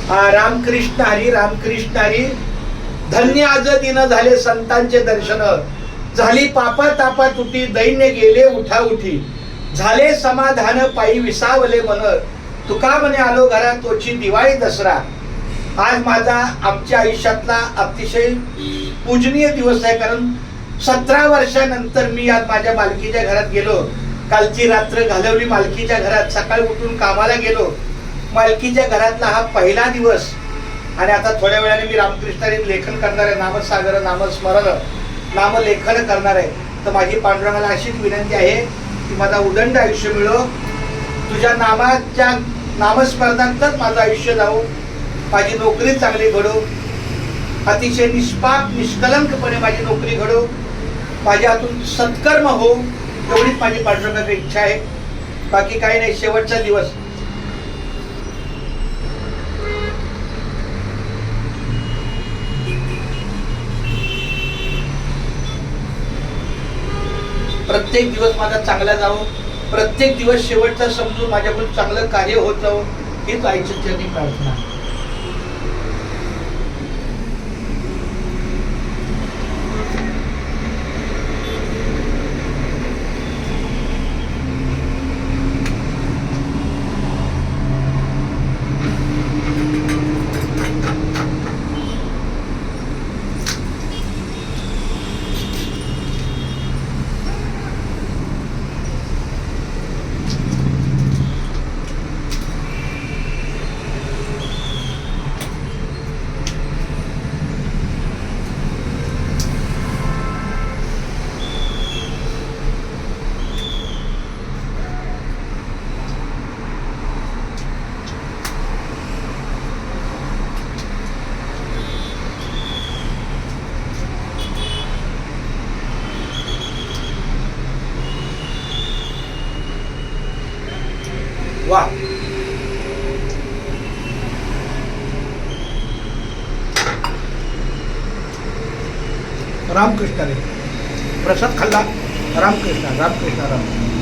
रामकृष्ण हरी रामकृष्ण हरी. धन्य आज दिन झाले संतांचे दर्शन, झाली पापा तापा तुटी, दैन्य गेले उठा उठी, झाले समाधान पायी विसावले मन, तुका म्हणे आलो घरा तोची दिवाळी दसरा. आज माझा आमच्या आयुष्यातला अतिशय पूजनीय दिवस आहे, कारण 17 वर्षानंतर मी आज माझ्या मालकीच्या घरात गेलो. कालची रात्र घालवली मालकीच्या घरात, सकाळी उठून कामाला गेलो. मालकीच्या घरातला हा पहिला दिवस. आणि आता थोड्या वेळाने मी रामकृष्णारी लेखन करणार आहे, नामसागर नामस्मरण नामलेखन करणार आहे. तर माझी पांडुरंगाला अशीच विनंती आहे की माझा उदंड आयुष्य मिळो, तुझ्या नामाच्या नामस्मरणातच माझं आयुष्य जावो, माझी नोकरी चांगली घडो, अतिशय निष्पाप निष्कलंकपणे माझी नोकरी घडो, माझ्या हातून सत्कर्म हो, एवढीच माझी पांडुरंगाची इच्छा आहे. बाकी काही नाही. शेवटचा दिवस. प्रत्येक दिवस माझा चांगला जावो, प्रत्येक दिवस शेवटचा समजून माझ्याकडून चांगलं कार्य होत जावं, हीच आईची प्रार्थना. वाह. रामकृष्ण रे. प्रसाद खाल्ला. रामकृष्ण रामकृष्ण राम.